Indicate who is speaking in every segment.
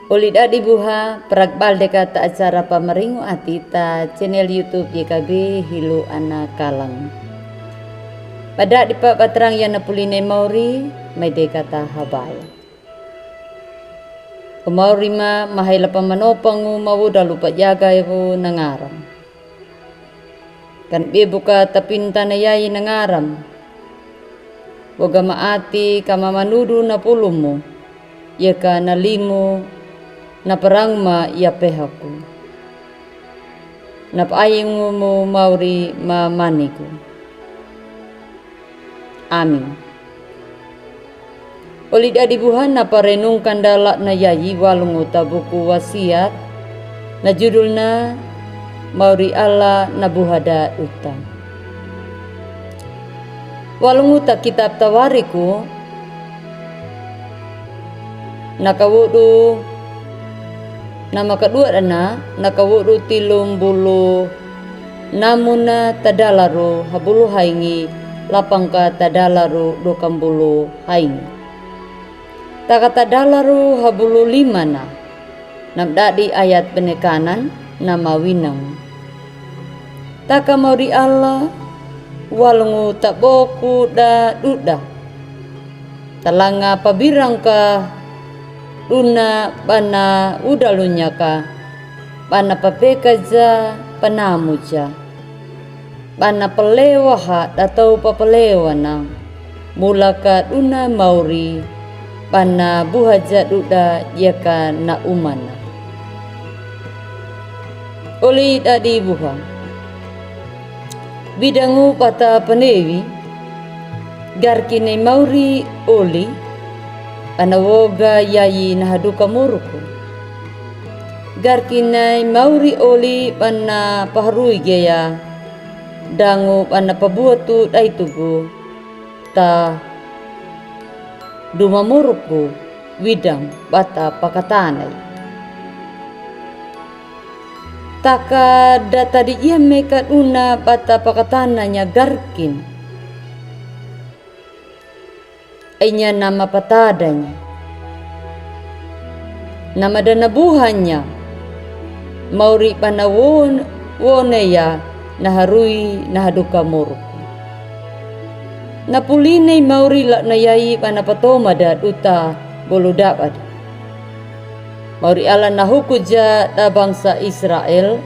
Speaker 1: Ulida dibuha perakbal dekata acara pameringu atita channel YouTube YKB Hilu Ana Kalang. Pada dipa batrang yana puline mauri may dekata habay. Kumauri ma mahayla pamanopangu mawuda lupa jagay ko nangaram. Kan bibuka tapinta na yayi nangaram. Waga maati kamamanudu na pulumo. Yaka nalimo na parang ma iapehaku. Napayong mo mauri mamaniku. Amin. Ulida dibuhan na parenung kandala na yayi walung uta buku wasiat na judul na mauri Allah na buhada utang. Walung uta kitab tawariku nakawudu nama kedua dana nakawudu tilum bulu namuna tadalaru habulu haingi lapangka tadalaru dokam bulu haingi taka tadalaru habulu limana namdadi ayat penekanan nama winang taka mauri Allah walungu tak boku da duda talanga pabirangka Luna bana udalunya ka bana papeka ja panamuja bana pelewaha datau papelewa na mulaka luna mauri bana buhaja duda yaka na umana oli dadi buha bidangu pata penewi garkine mauri oli anawoga yayi nahaduka muruku garkinai mauri oli panna paharui gaya dangu panna pabuatu daitugu ta duma muruku widang bata pakatanai taka data di iya meka una bata pakatananya garkin ainya nama patadanya nama dana buhannya mauri panawon woneya naharui nahaduka muruku napulinay mauri la nayai panapatoma da uta bolu dapat mauri ala nahukuja da bangsa Israel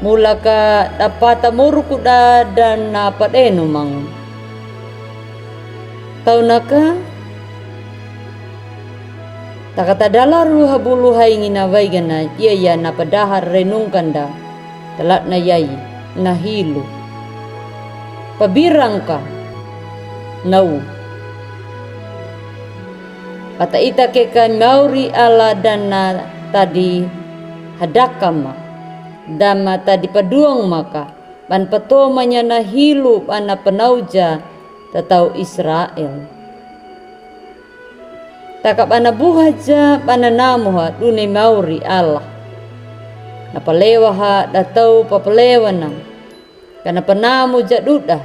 Speaker 1: mulaka dapata muruku da dan napadeno mang tau naka takata dalaru habulu haingi na vaigana iya na padahar renungkanda telat na yayi na hilu pabirangka nau kata ita keka mauri ala dana tadi hadakama dama tadi paduang maka ban patomanya na hilu ana penauja tatau Israel takap ana buhaja bana namuha dune mauri Allah napalewaha datau papalewana kana panamu jaduda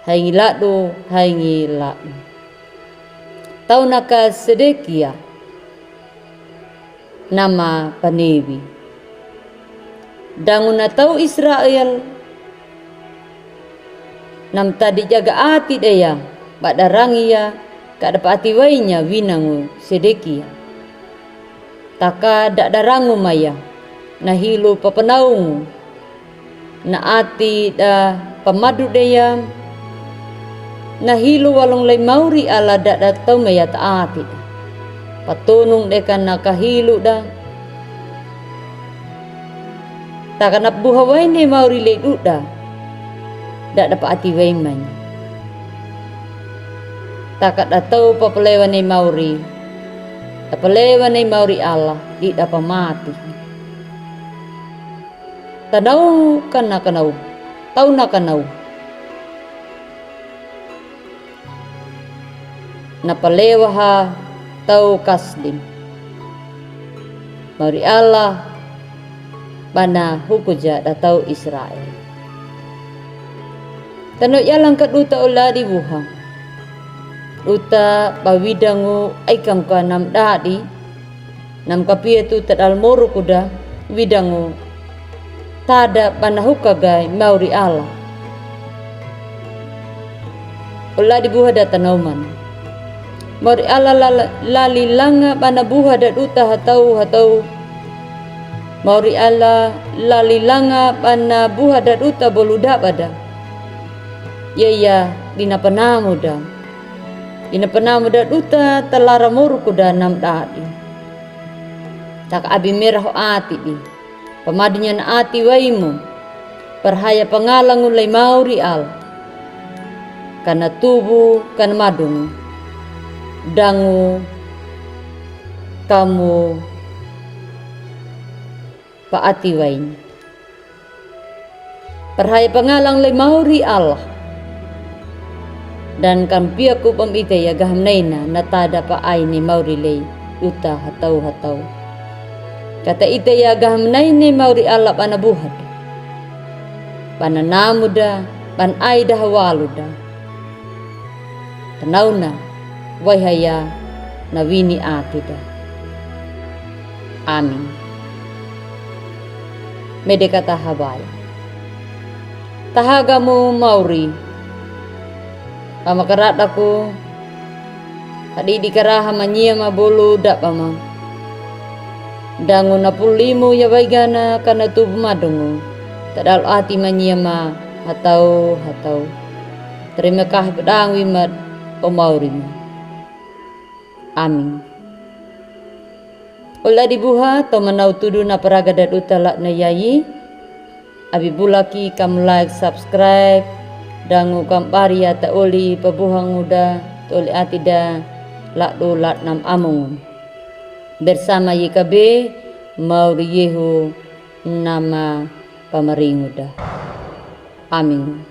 Speaker 1: haingi ladu tau naka Sedekia nama panewi danguna tau Israel nam tadi jaga ati daya badarangia kada pati wainya winangu Sedekia taka dak darangu maya na hilu papenaungu na ati da pamadu daya na hilu walong lay mauri ala dak datau maya taati patunung dekan nakahilu da taka nabuhawai ne mauri lay duda dak dapat ati waiman takat datau papalewa ni mauri papalewa ni mauri Allah di dapat mati tanau kana kanau tau na kanau napalewa ha tau kasdim mauri Allah bana hukuja datau Israel Tano yalang kaduta ula di buha. Uta bawidangu aikang ka nam dadi nam kapia tu tadal moru kuda widangu tada panahuka gai mauri Allah. Ulah dibuha datanauman mauri Allah lali langa panabuha dat uta hatau mauri Allah lali langa panabuha dat uta boluda pada ya dina penamu dat uta telara moru kuda nam dadi tak abi merah ati di pemadinya na ati waimu perhaya pengalang ulai mauri Allah karena tubuh kan madung dangu kamu paati wain perhaya pengalang ulai mauri Allah dan kampiaku pamite ya gahamnaina natada pa ay ni mauri lay uta hatau kata ite ya gahamnaini mauri Allah panabuhad pananamuda pan ay dahawaluda tanauna wayhaya nawini atida. Amin. Medeka tahabay tahagamu mauri pamakarat aku tadi dikaraha manyia mabulu dak pama dangu napulimu ya baigana kana tubuh madungu tadal ati manyia ma hatau terima kasih pedang wimat pemaurimu. Amin. Ulah dibuha to menau tudu na paraga dat utalak na yayi abi bulaki kam like subscribe dangu kampari ata oli pabuhang muda toli atida lak do lak nam amungun bersama YKB mauri yehu nama pamaringuda. Amin.